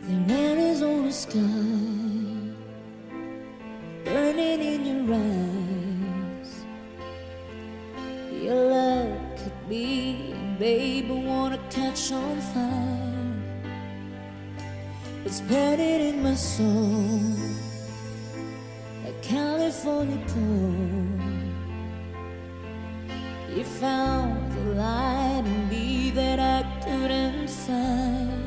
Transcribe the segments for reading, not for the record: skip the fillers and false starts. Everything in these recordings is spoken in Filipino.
There is on the sky, burning in your eyes. Your love could be, and baby, wanna catch on fire. It's burning in my soul, like California cold. You found the light in me that I couldn't find.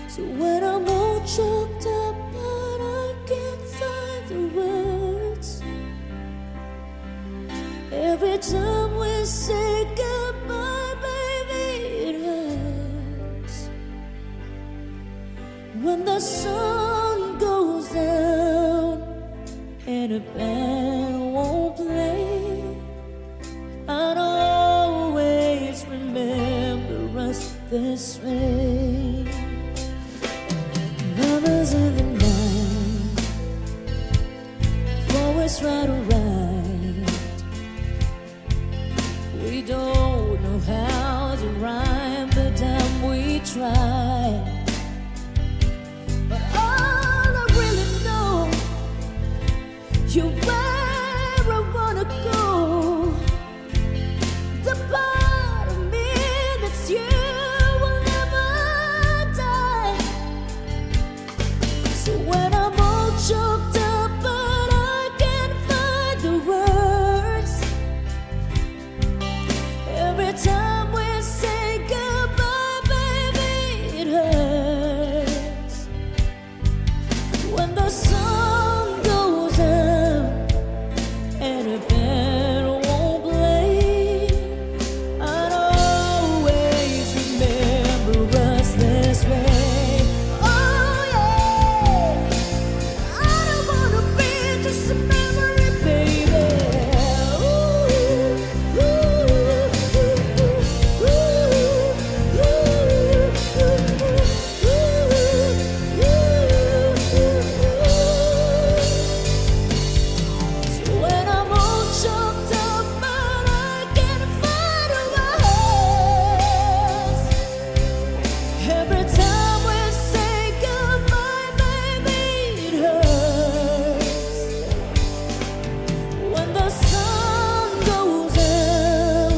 So when I'm all choked up but I can't find the words, every time we say goodbye, baby, it hurts. When the sun goes down and a band won't play, I'd always remember us this way. Lovers in the night, always right or right. We don't know how to rhyme, but damn we try. But all I really know, you're where I wanna go. The part of me that's you will never die. So when I'm all choked up but I can't find the words, every time we say goodbye, baby, it hurts. When the sun goes out and a band won't play, I'd always remember us this way. Oh yeah, I don't wanna be just a memory, baby. Ooh, so when I'm all choked up but I can't find a words, every time we say goodbye, baby, it hurts. When the sun goes out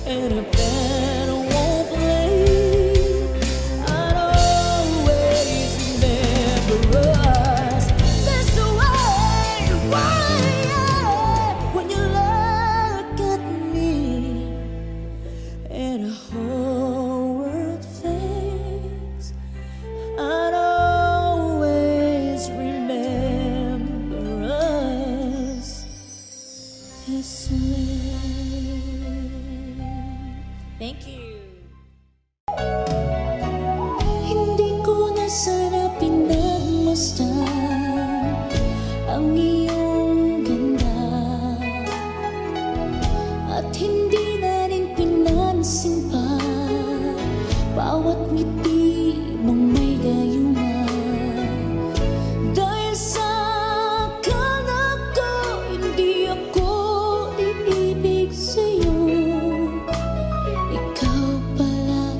and a band won't play, I'd always remember us this way. Why? When you look at me and a whole world fades, I'd always remember us this way. Thank you. Hindi ko na sana pinagmasdan ang iyong ganda, at hindi na rin pinansin pa bawat ngiti mong may gayuma. Dahil sa akala ko hindi ako iibig sa'yo, ikaw pala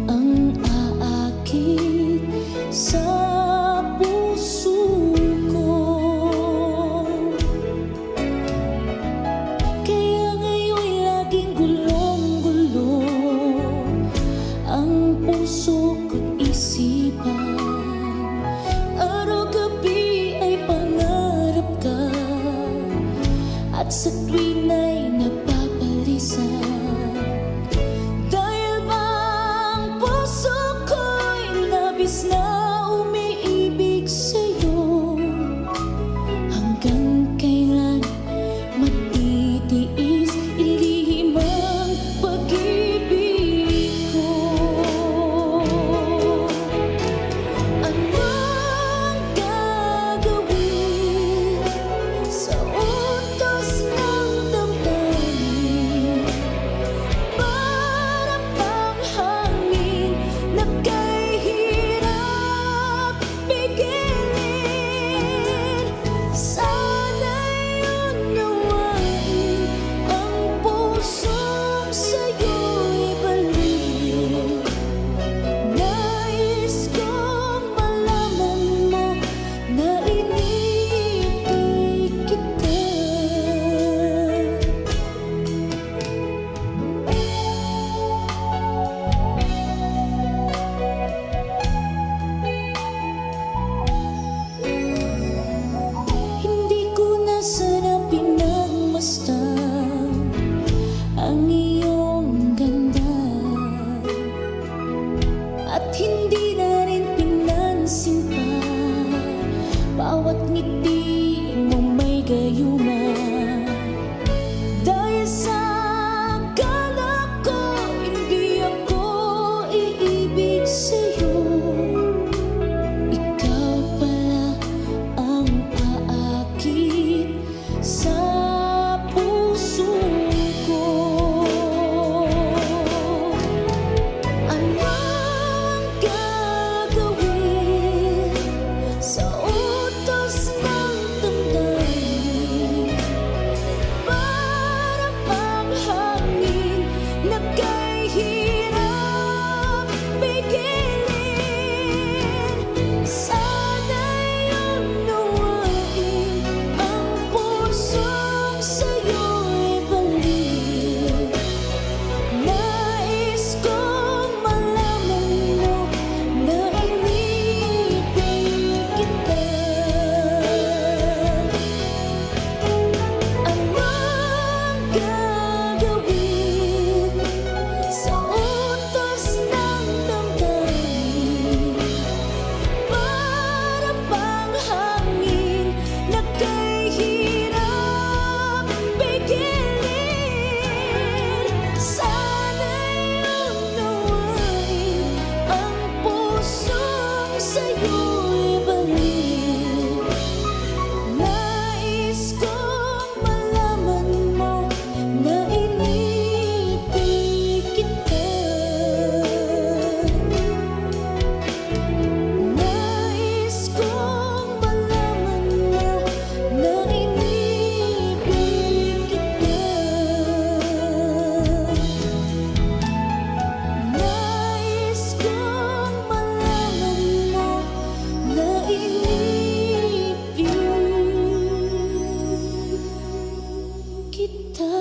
ang aakit sa puso ko. Kaya ngayon'y laging gulong-gulo ang puso ko't isipan. Araw-gabi ay pangarap ka, at sa tuwin ay napapalisan. Dahil bang puso ko'y labis na umiibig sa'yo, hanggang kailan matitiis ilihim ang pag-ibig ko. Anong gagawin sa utos ng damdamin? At hindi na rin pinansin pa. Bawat ngiti mo may gayuma. Dahil sa akala ko hindi ako iibig sa'yo. Ikaw pala ang aakit sa puso ko. Ano ang gagawin sa utos ng damdamin? Para bang hangin na kahirap pigilin. Sana'y unawain ang pusong sa'yo'y balik. Nais kong malaman mo na inibig kita. Ano ang gagawin sa utos ng damdamin? Para bang hangin na kahirap pigilin. Sana'y unawain ang pusong sa'yo'y balik. Nais kong malaman mo na inibig kita. Nais kong malaman mo na inibig kita. Nais kong malaman mo na inibig kita.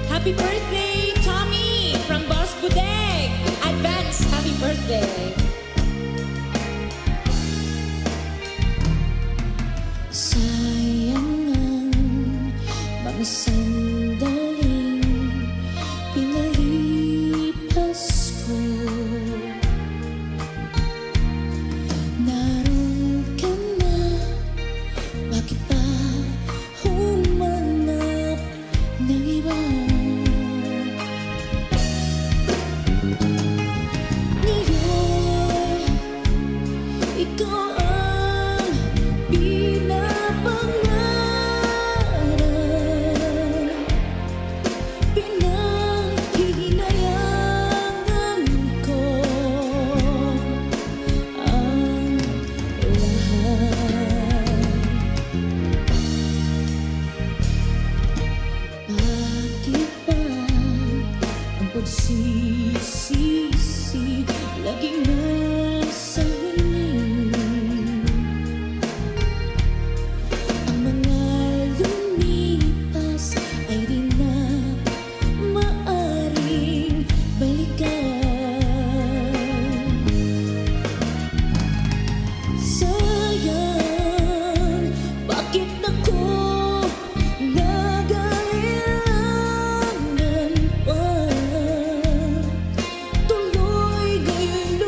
Happy birthday, Tommy, from Boss Budeg. Advance happy birthday. Sayang ang mga sandaling pinalipas ko. Naroon ka na, bakit pa humanap ng iba? Ngayon, ikaw ang pinapangarap, pinanghihinayangan ko ang lahat. Bakit ba ang pagsisisi laging nasa huli? Ang mga lumipas ay di na maaring balikan. Sayang, bakit ako nagailangan pa? Tuloy ngayon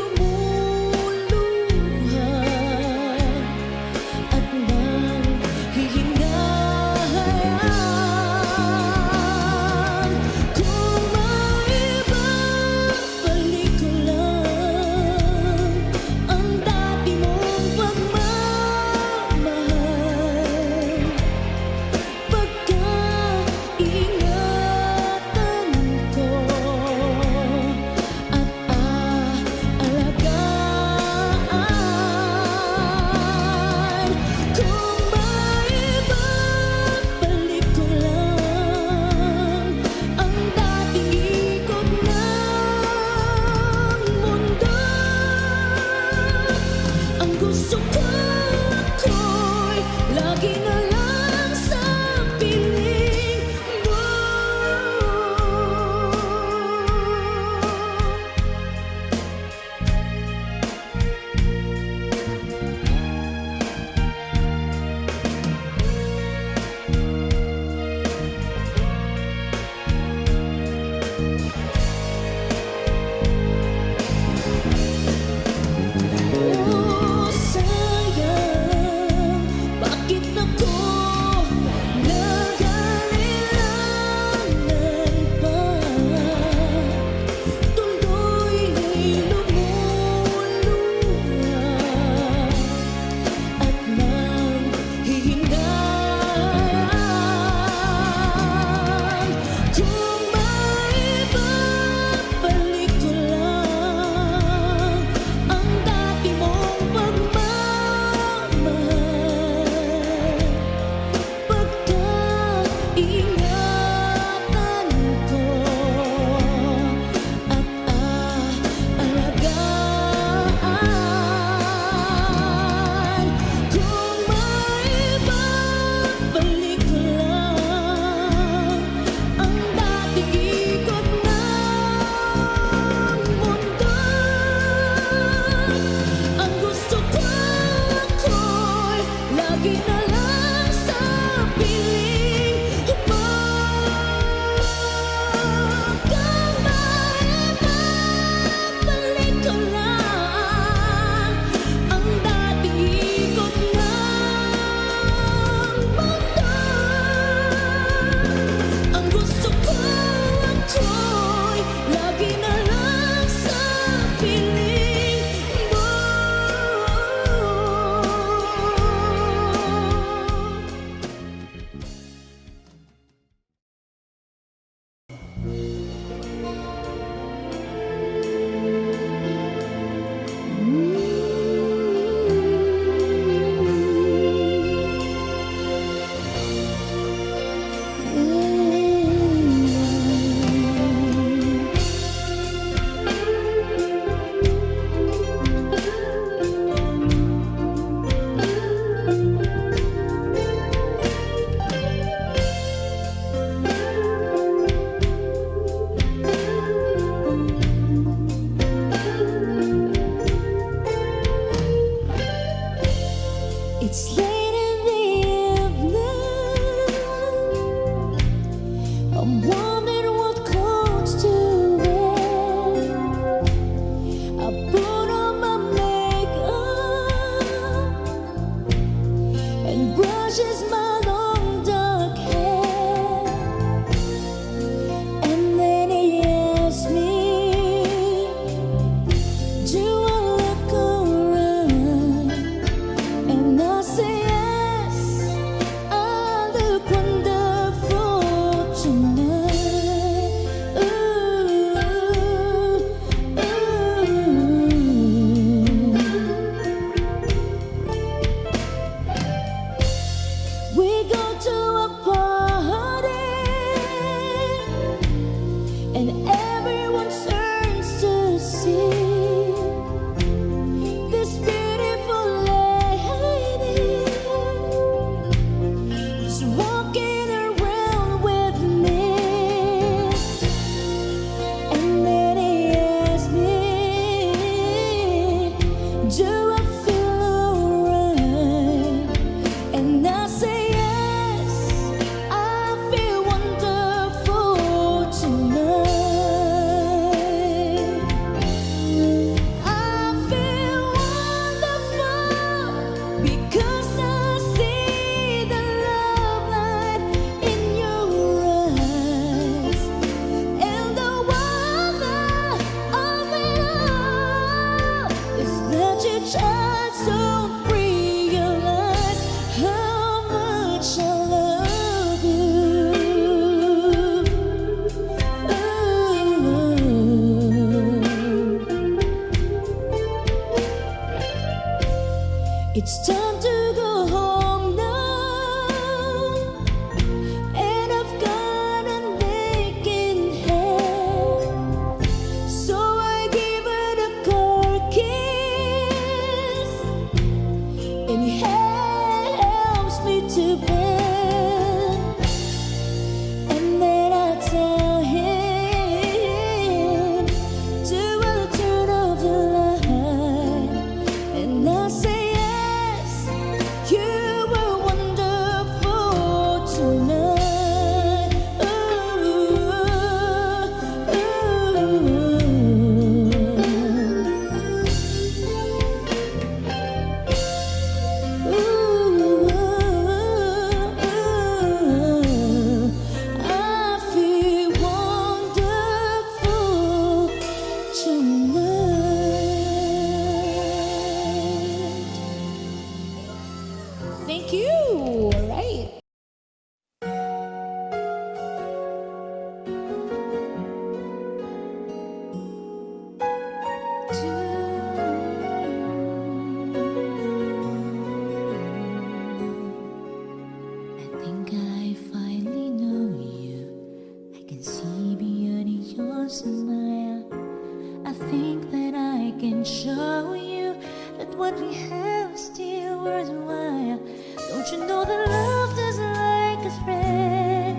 what we have is still worthwhile. Don't you know that love is like a thread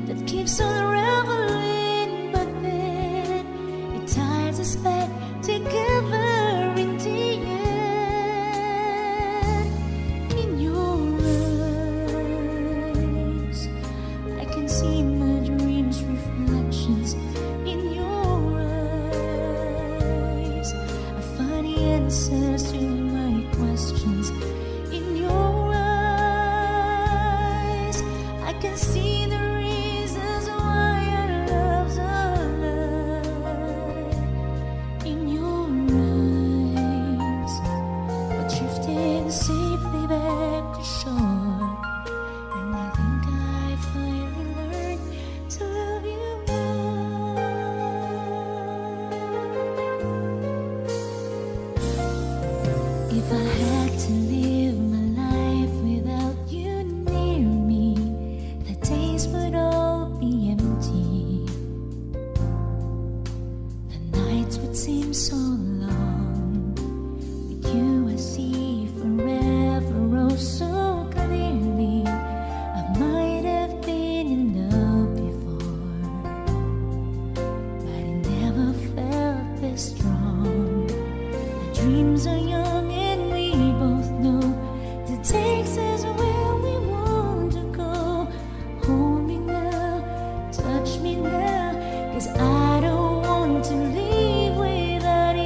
that keeps on unraveling, but then it ties us back together in the end. In your eyes, I can see my dreams' reflections. In your eyes, I find the answers to my questions. In your eyes, I can see the reasons why our love's alive. In your eyes, we're drifting safely back to shore, and I think I finally learned to love you more. If I had to live my life without you near me, the days would all be empty. The nights would seem so long. With you I see forever oh so clearly. I might have been in love before, but I never felt this strong. Our dreams are young and we both know that takes us where we want to go. Hold me now, touch me now, 'cause I don't want to leave without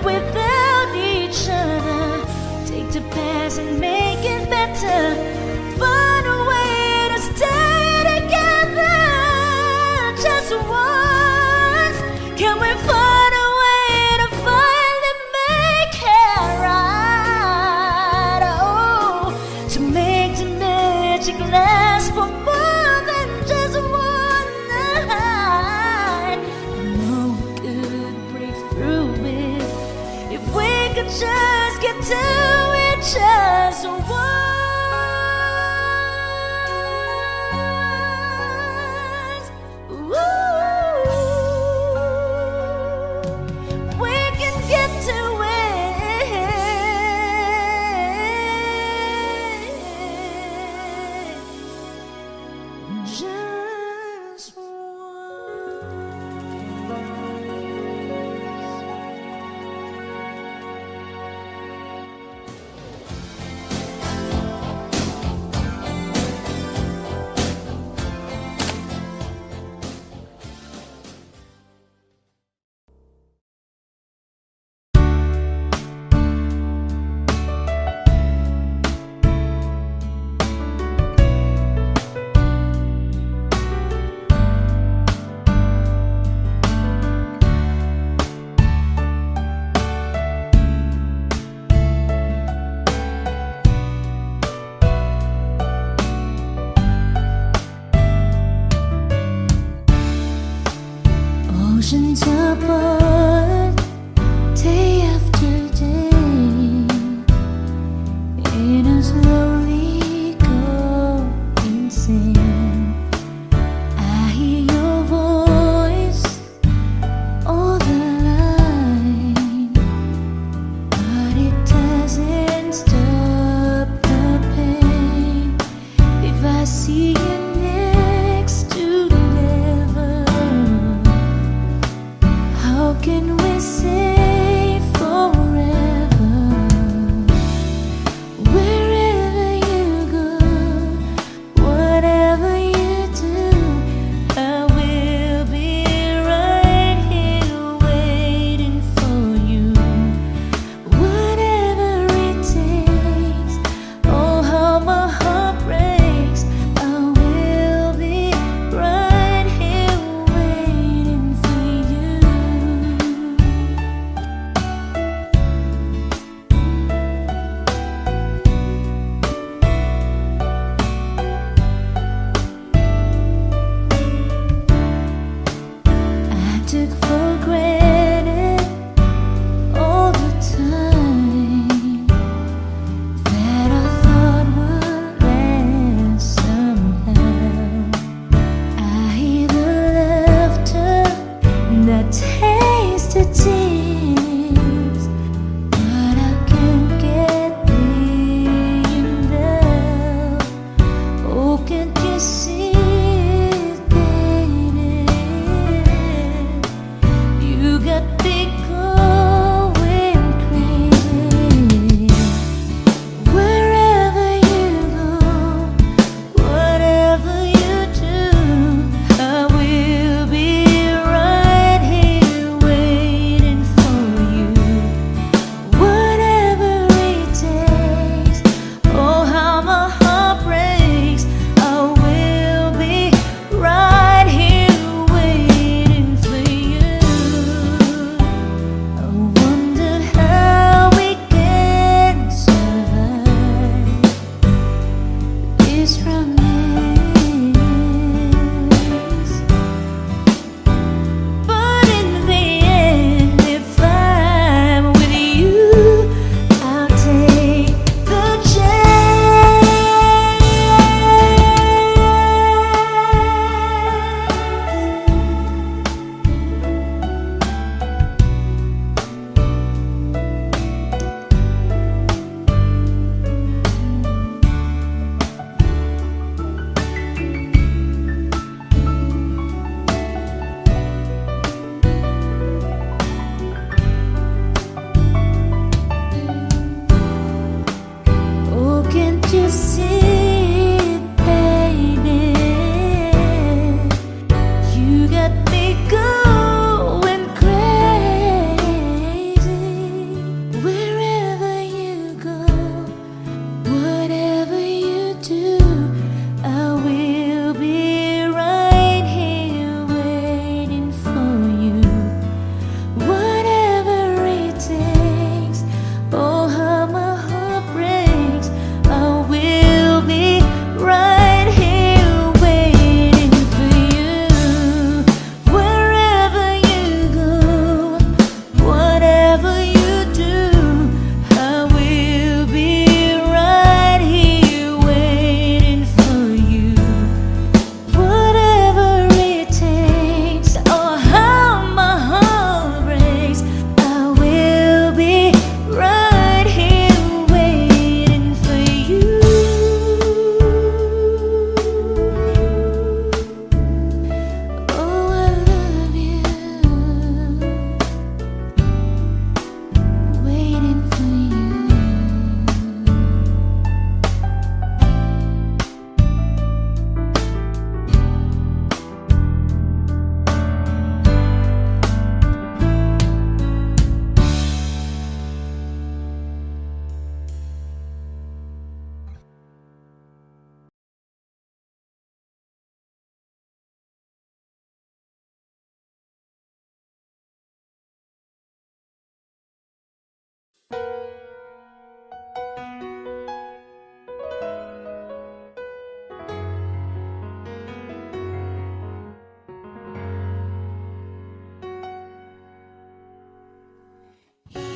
without each other. Take the past and make it better. Find a way to stay together. Just once, can we find a way to finally make it right? Oh, to make the magic last for more than just one night. I know we could break through it if we could just get to it just once. Ooh, we can get to it just once.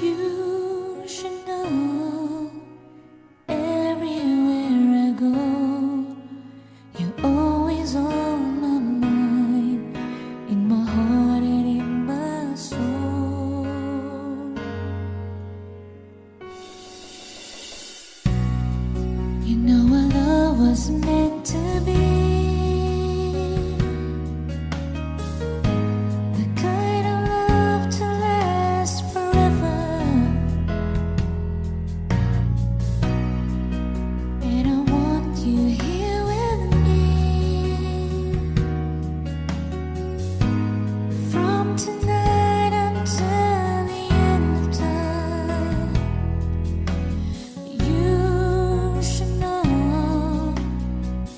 You should know everywhere I go, you're always on my mind, in my heart and in my soul. You know our love was meant to be.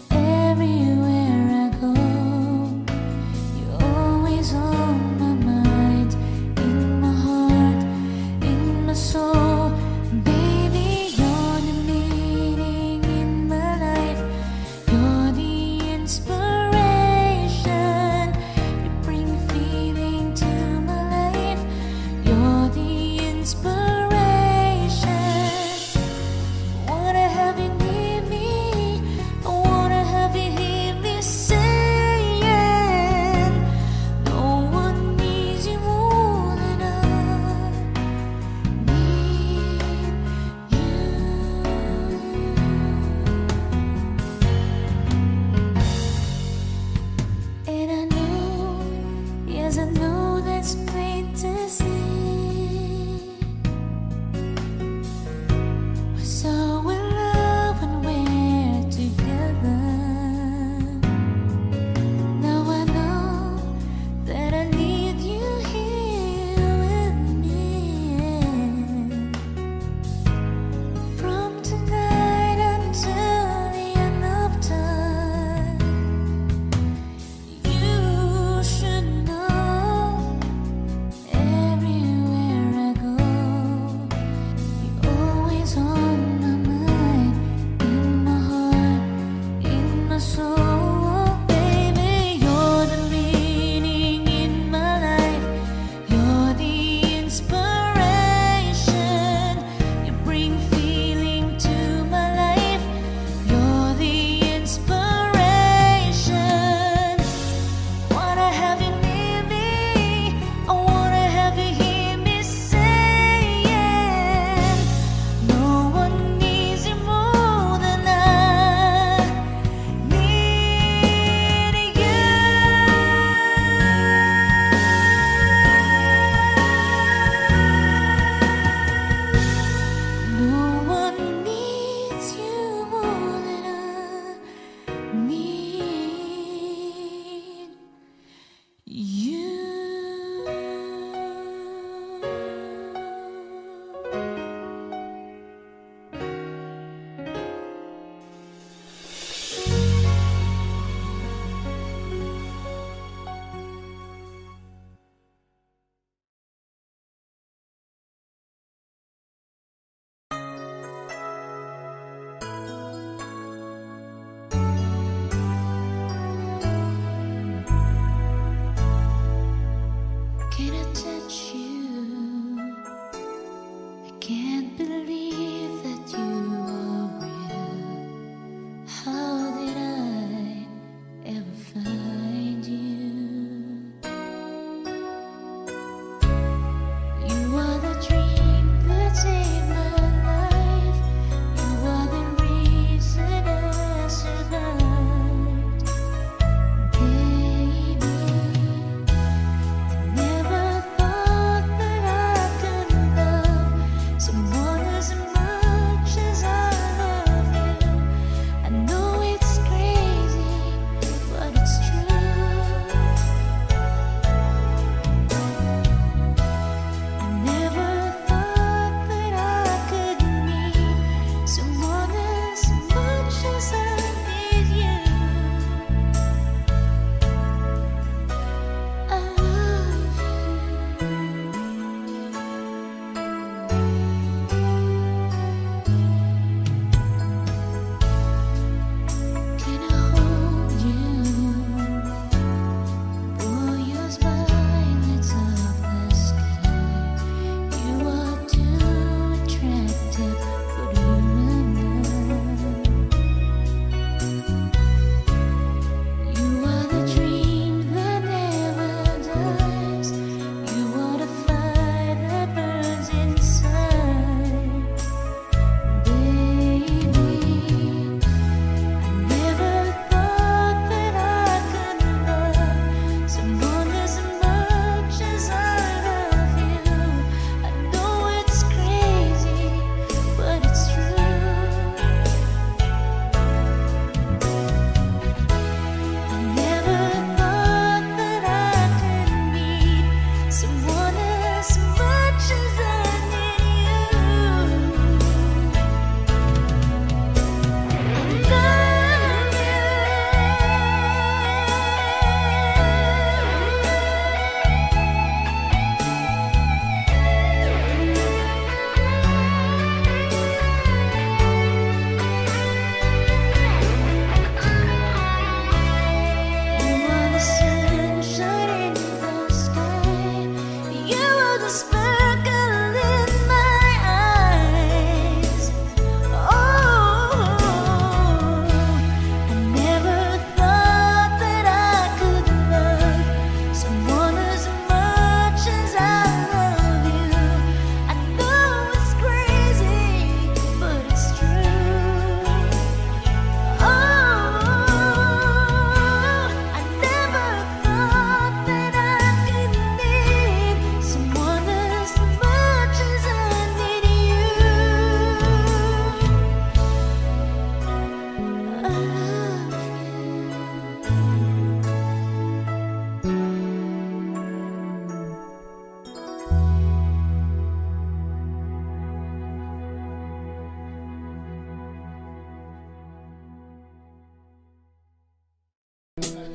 Every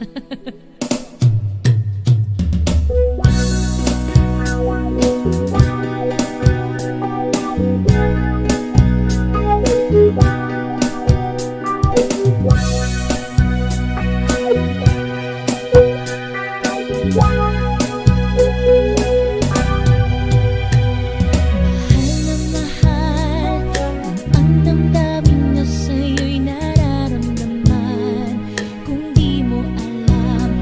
Mahal na mahal kung ang damdamin na sa'yo'y nararamdaman. Kung di mo alam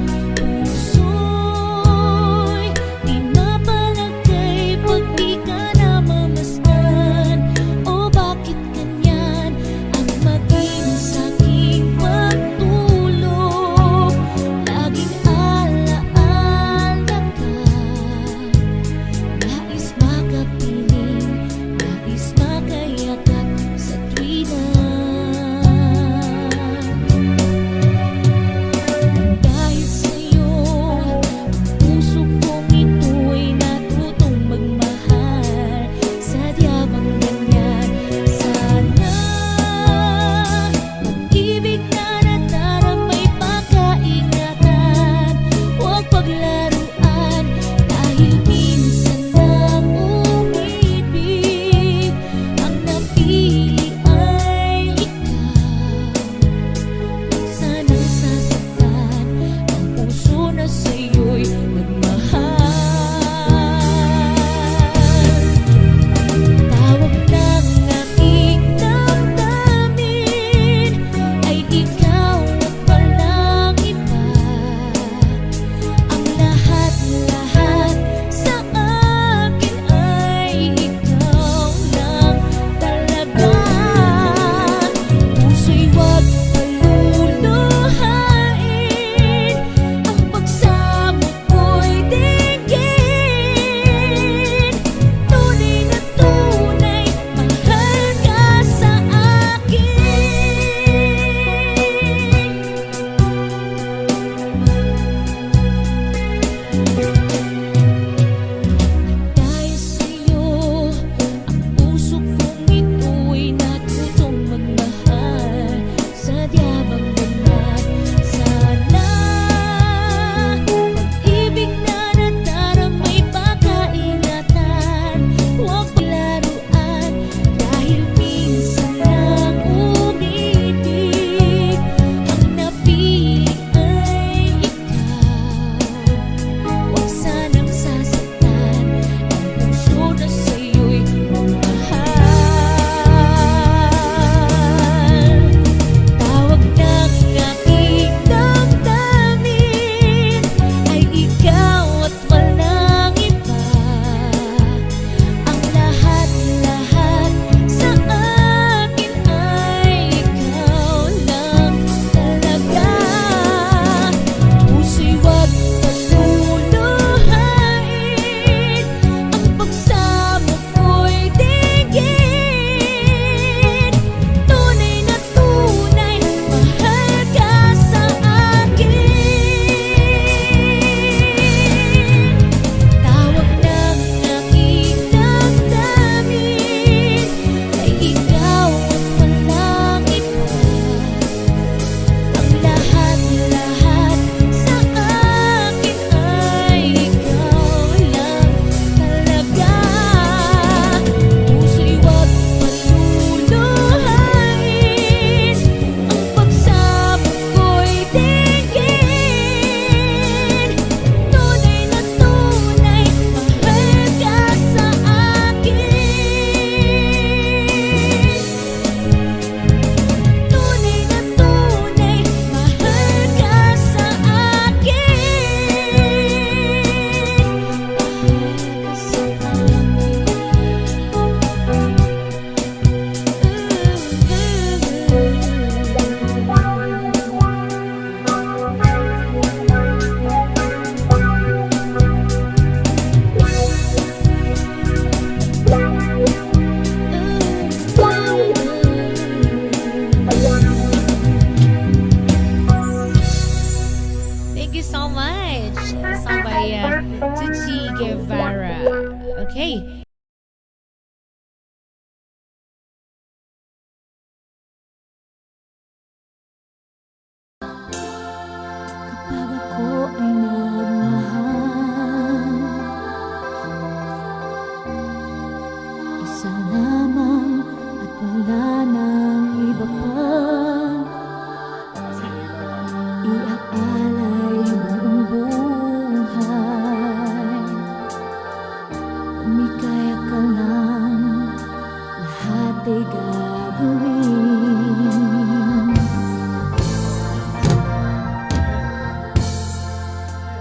ay gagawin.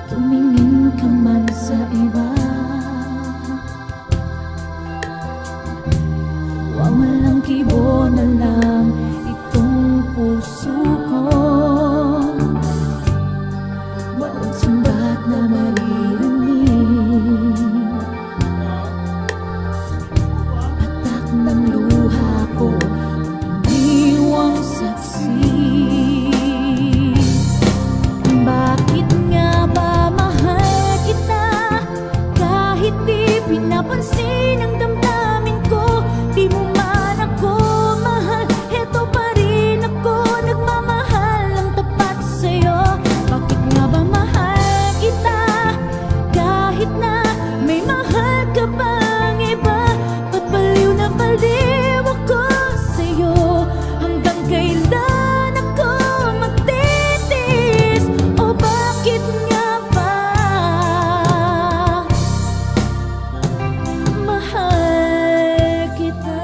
Tumingin ka man sa iba, walang kibo na lang itong puso ko. Walang sumbat na maririnig, patak ng luha ko, iniwang saksi. Bakit nga ba mahal kita kahit di pinapansin ang damdamin ko? Di mo man ako mahal, heto pa rin ako, nagmamahal ang tapat sa'yo. Bakit nga ba mahal kita kahit na may mahal ka bang iba? Ba't baliw na baliw ako sa'yo? Hanggang kailan ako magtitiis? O bakit nga ba mahal kita?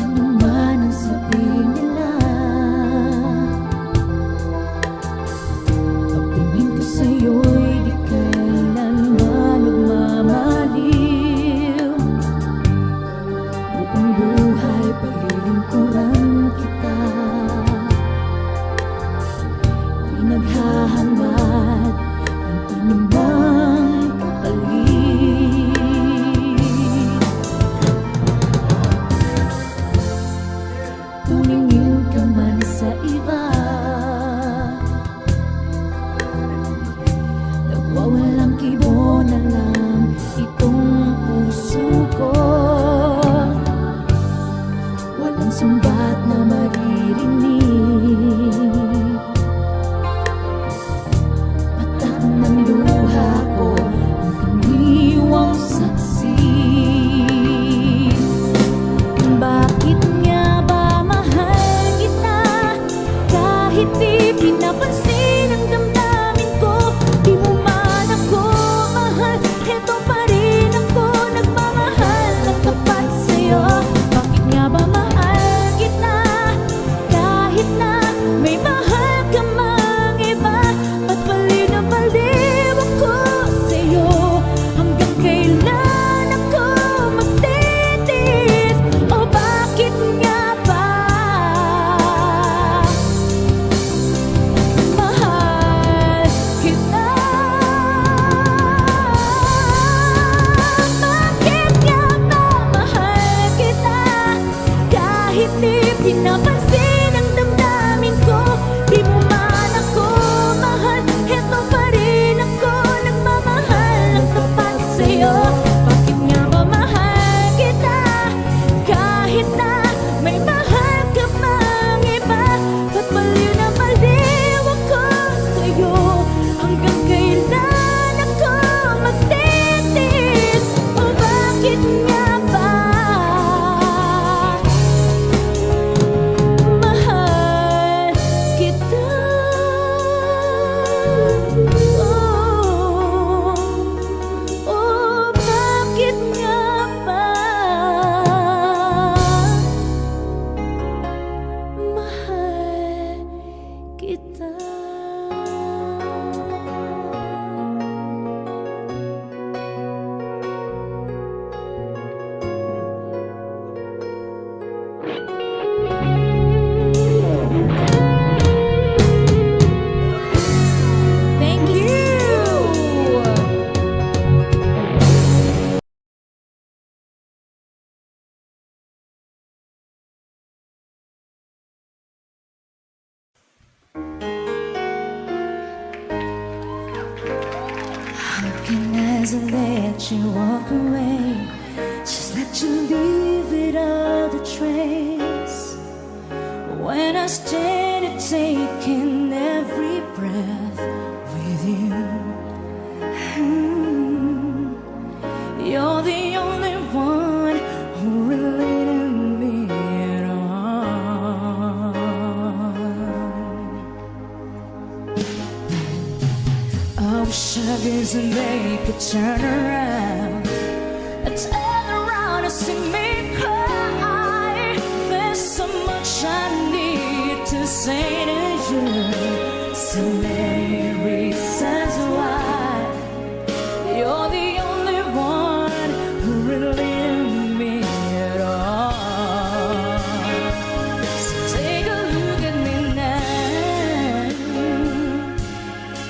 Ano man ang sabihin nila, pagtingin ko sa'yo'y di kailanman nagmamaliw. Buong buhay paglilingkuran kita, di naghahangad ng anumang kapalit. Tumingin ka man sa iba, nagwawalang kibo na lang itong puso ko. Walang sumbat na maririnig, patak ng luha ko, ang iniwang saksi. Bakit nga ba mahal kita kahit di pinapansin ang damdamin ko? Di mo man ako mahal, heto pa rin ako, nagmamahal ng tapat sa'yo. Bakit nga ba mahal kita kahit na may mahal ka mang iba? Ba't baliw na baliw ako sa'yo? Hanggang kailan ako magtitiis? O bakit nga ba mahal kita? Bakit nga ba mahal kita kahit di pinapansin ang damdamin ko? Di mo man ako mahal, heto pa rin ako, nagmamahal ng tapat sa'yo. Bakit nga ba mahal kita kahit na may mahal ka mang iba? Ba't baliw na baliw ako sa'yo? Hanggang kailan ako magtitiis? O bakit nga ba mahal kita? Oh, bakit nga ba mahal kita? Thank you. How can I let you walk away? Just let you leave without a trace. When I stand and taking every breath with you, you're the only one who related me at all. seems to make a turn around. I turn around and see me cry. There's so much I need to say to you. So many reasons why you're the only one who really me at all. So take a look at me now,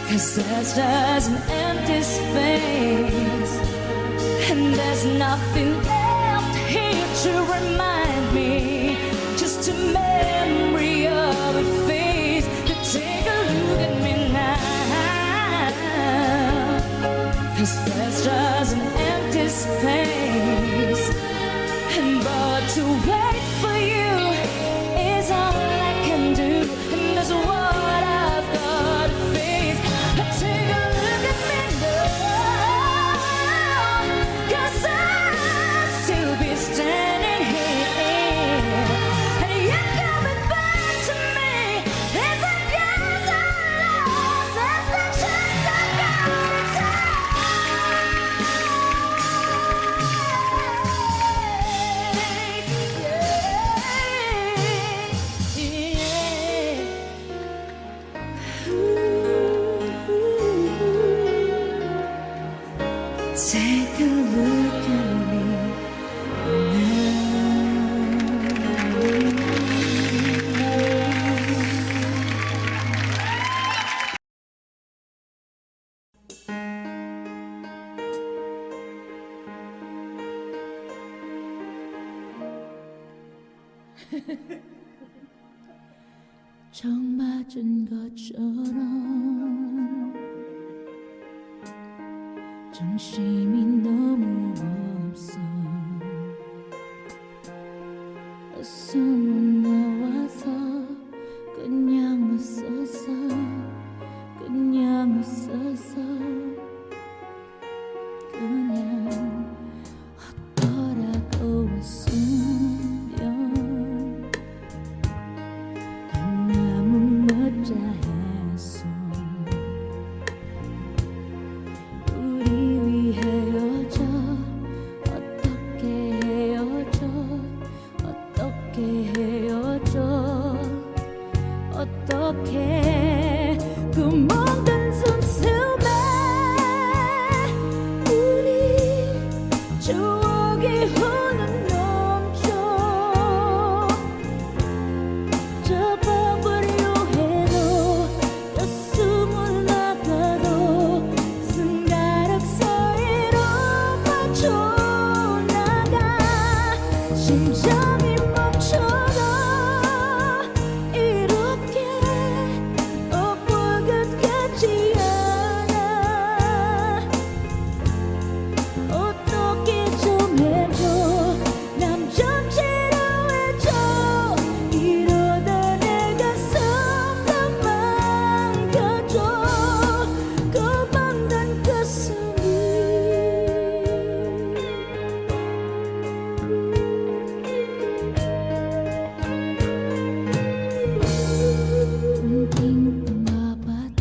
'cause there's just an empty space, and there's nothing left here to remind me, just a memory of a face. To take a look at me now, 'cause there's just an empty space, and but to wait for you is all I can do, and that's what I've got to face. Take a look at me now, 'cause I'll still be standing here, and you're coming back to me. There's a guess I lost, there's a chance I gotta take. Take a look at me 정 맞은 것처럼 정신이 너무 없어. 숨은 나와서 그냥 웃었어, 그냥 웃었어. 그냥 어떠라고 웃으면 너무 멋져했어. 우리 위 헤어져, 어떻게 헤어져, 어떻게 헤어져, 어떻게 구멍 든 손수에 우리 추억이 흘러 넘쳐. 접어버려 해도 가슴을 나가도 손가락 사이로 빠져나가. 심장이 멈춰도 이렇게 엎어것 같지 않아. 어떻게 좀 해줘, 남 좀 치료해줘. 이러다 내 가슴도 망가져. 고만단 가슴이 빙빙 바다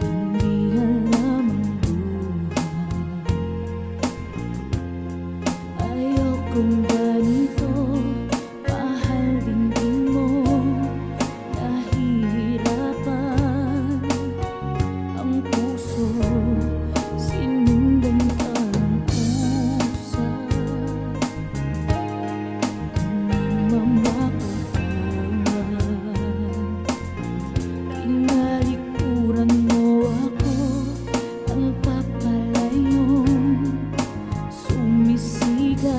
연기할 남은 부하 아역 공간이도 mahal din mo nahihirapan ang puso sinundan ka ng pusa. Tinalikuran mo ako, ang papalayong sumisigaw.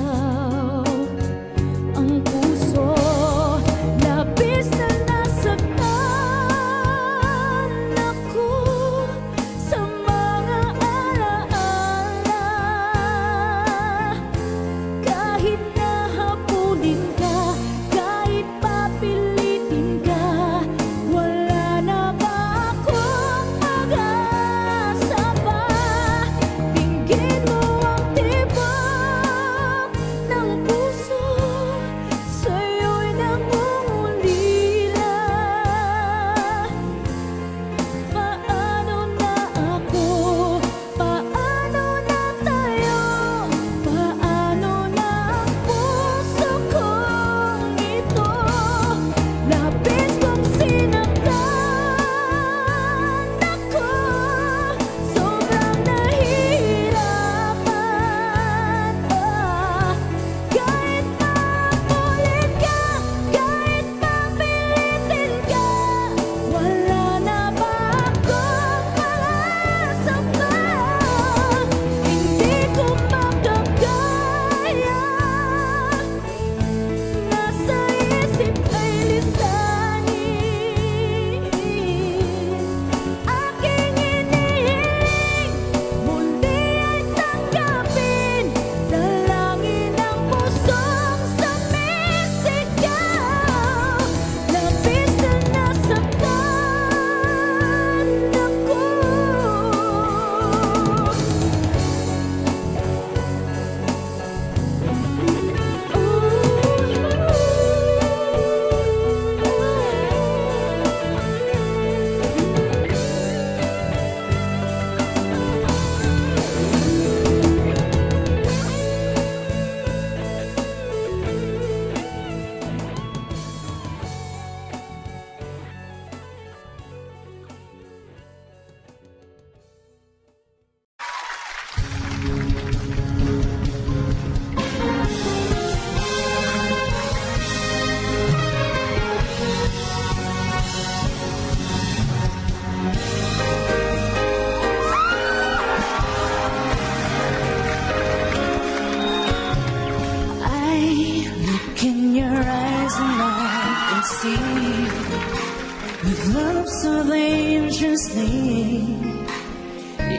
so dangerously.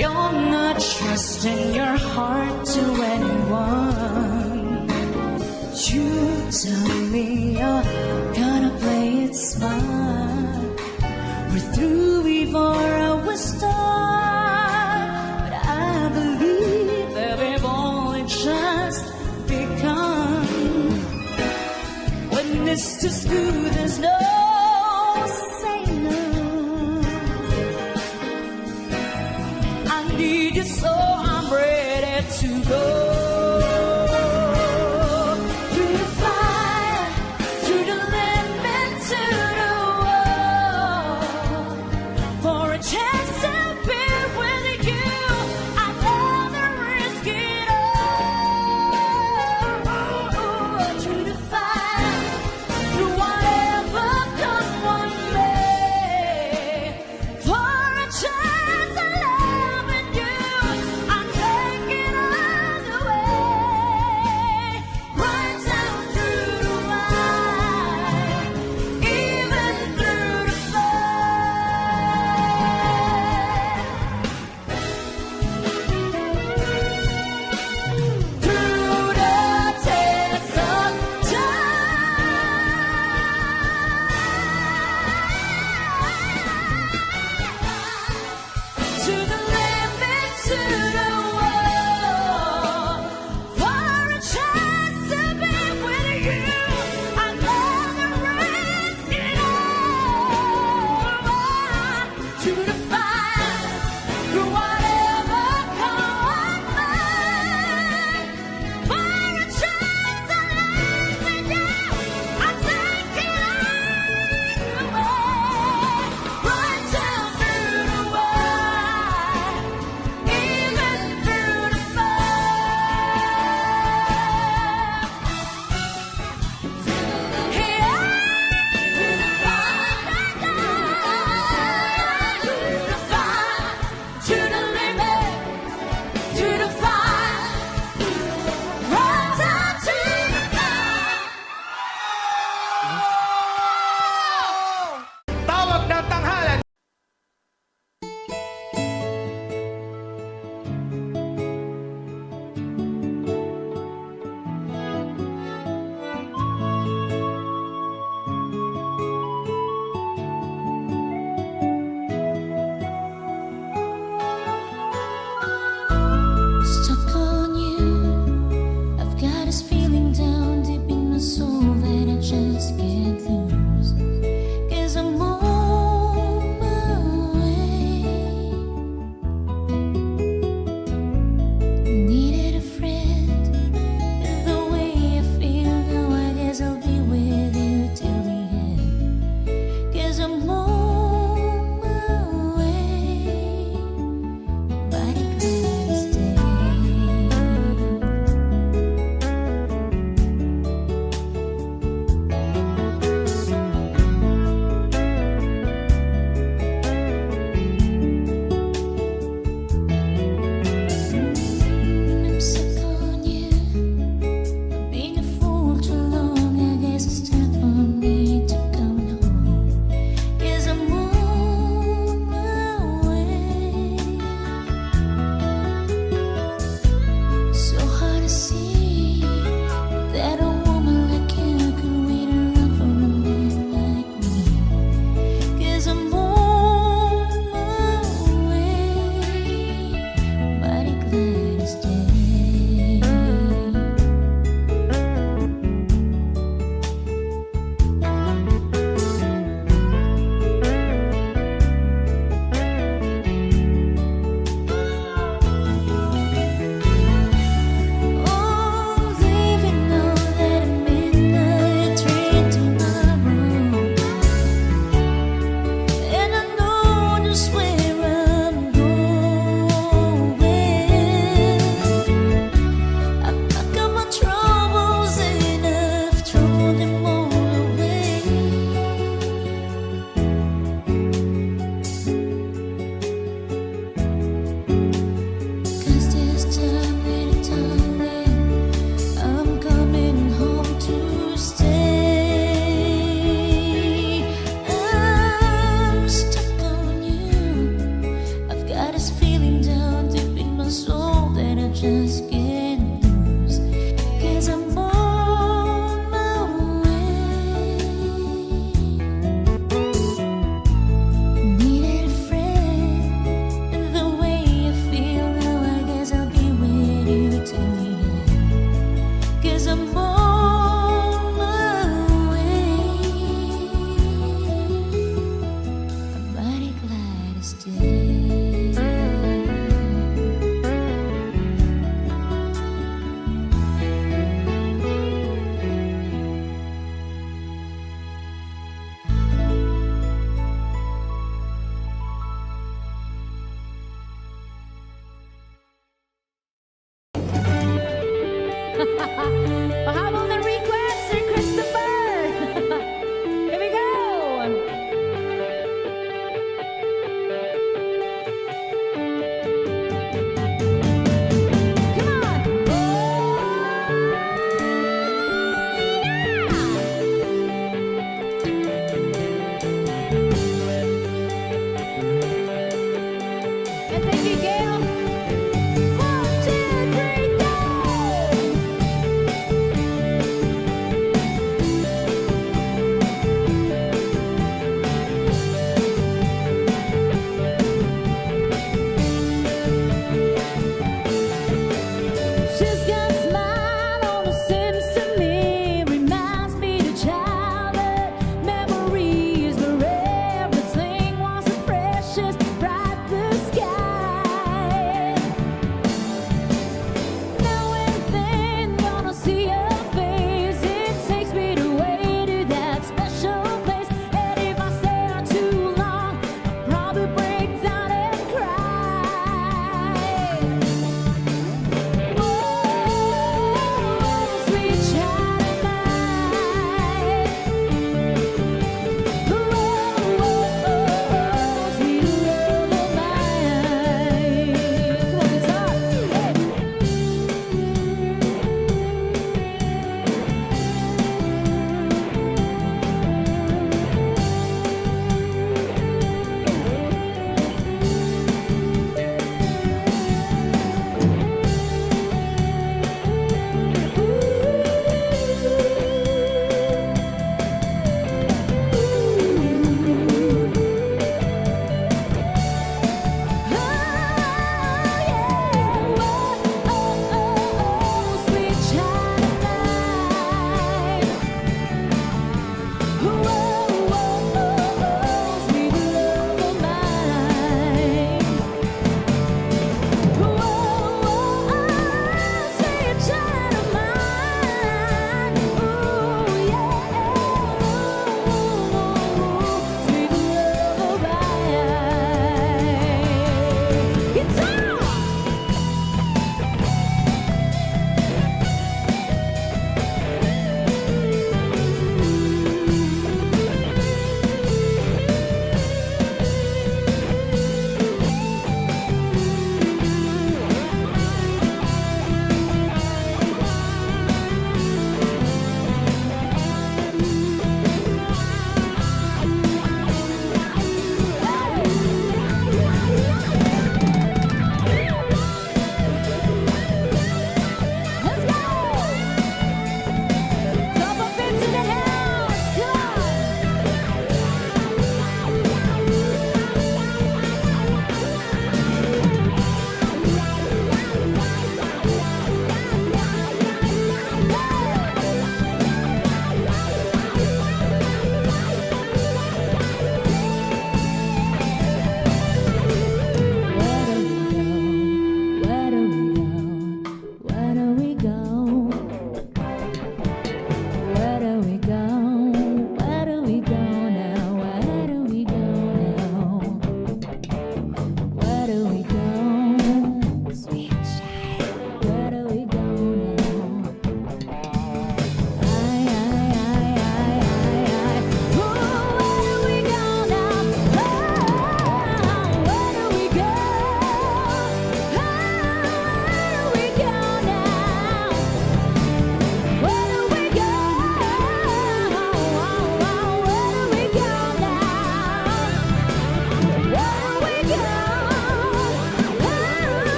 You're not trusting your heart to anyone. You tell me you're gonna play it smart. We're through before I was start. But I believe that we've only just begun. When it's too smooth, there's no saying no. I need you so I'm ready to go. Through the fire, through the limit to the wall. For a chance to be with you, I'd rather risk it all. Through the fire, through whatever Pahabol na